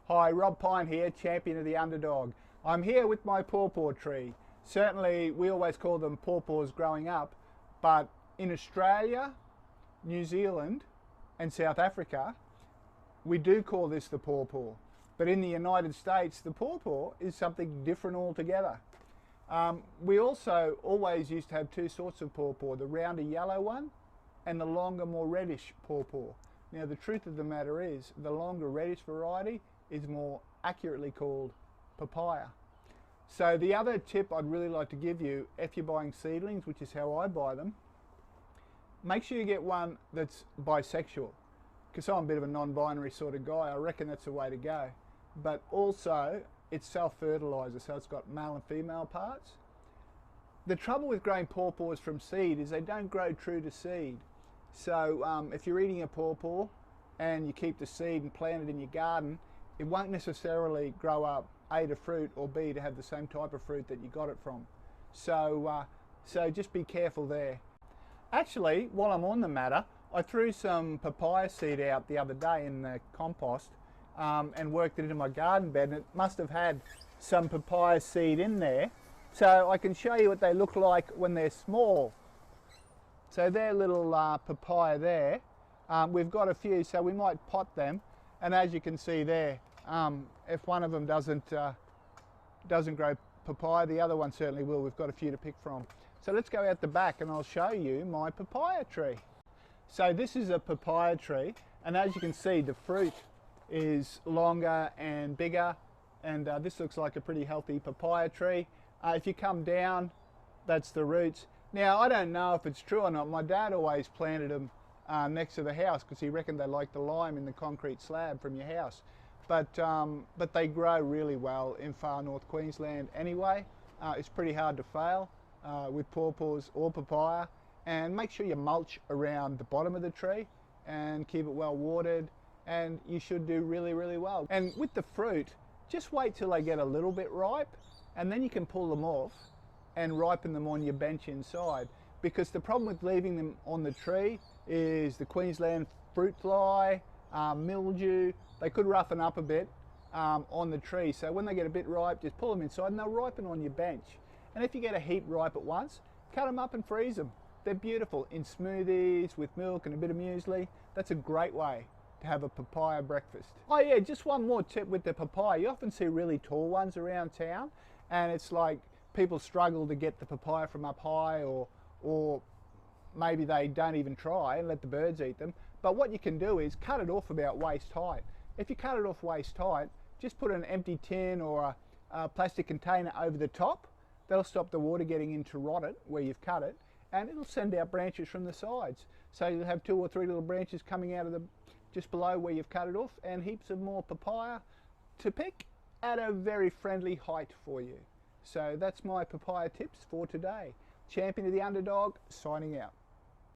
Hi, Rob Pyne here, champion of the underdog. I'm here with my pawpaw tree. Certainly we always call them pawpaws growing up, but in Australia, New Zealand and South Africa, we do call this the pawpaw. But in the United States, the pawpaw is something different altogether. We also always used to have two sorts of pawpaw, the rounder yellow one and the longer, more reddish pawpaw. Now the truth of the matter is, the longer reddish variety is more accurately called papaya. So the other tip I'd really like to give you, if you're buying seedlings, which is how I buy them, make sure you get one that's bisexual. Because I'm a bit of a non-binary sort of guy, I reckon that's the way to go. But also, it's self-fertilizer, so it's got male and female parts. The trouble with growing pawpaws from seed is they don't grow true to seed. So if you're eating a pawpaw and you keep the seed and plant it in your garden, it won't necessarily grow up A to fruit or B to have the same type of fruit that you got it from. So just be careful there. Actually, while I'm on the matter, I threw some papaya seed out the other day in the compost and worked it into my garden bed, and it must have had some papaya seed in there. So I can show you what they look like when they're small. So they're little papaya there. We've got a few, so we might pot them. And as you can see there, if one of them doesn't grow papaya, the other one certainly will. We've got a few to pick from. So let's go out the back and I'll show you my papaya tree. So this is a papaya tree, and as you can see, the fruit is longer and bigger, and this looks like a pretty healthy papaya tree. If you come down, that's the roots. Now, I don't know if it's true or not. My dad always planted them next to the house because he reckoned they liked the lime in the concrete slab from your house. But they grow really well in far north Queensland anyway. It's pretty hard to fail with pawpaws or papaya. And make sure you mulch around the bottom of the tree and keep it well watered, and you should do really, really well. And with the fruit, just wait till they get a little bit ripe, and then you can pull them off and ripen them on your bench inside. Because the problem with leaving them on the tree is the Queensland fruit fly, mildew. They could roughen up a bit on the tree. So when they get a bit ripe, just pull them inside and they'll ripen on your bench. And if you get a heap ripe at once, cut them up and freeze them. They're beautiful in smoothies with milk and a bit of muesli. That's a great way to have a papaya breakfast. Oh yeah, just one more tip with the papaya. You often see really tall ones around town, and it's like people struggle to get the papaya from up high, or maybe they don't even try and let the birds eat them. But what you can do is cut it off about waist height. If you cut it off waist height, just put an empty tin or a plastic container over the top. That'll stop the water getting in to rot it where you've cut it, and it'll send out branches from the sides. So you'll have 2 or 3 little branches coming out of the just below where you've cut it off, and heaps of more papaya to pick at a very friendly height for you. So that's my papaya tips for today. Champion of the Underdog, signing out.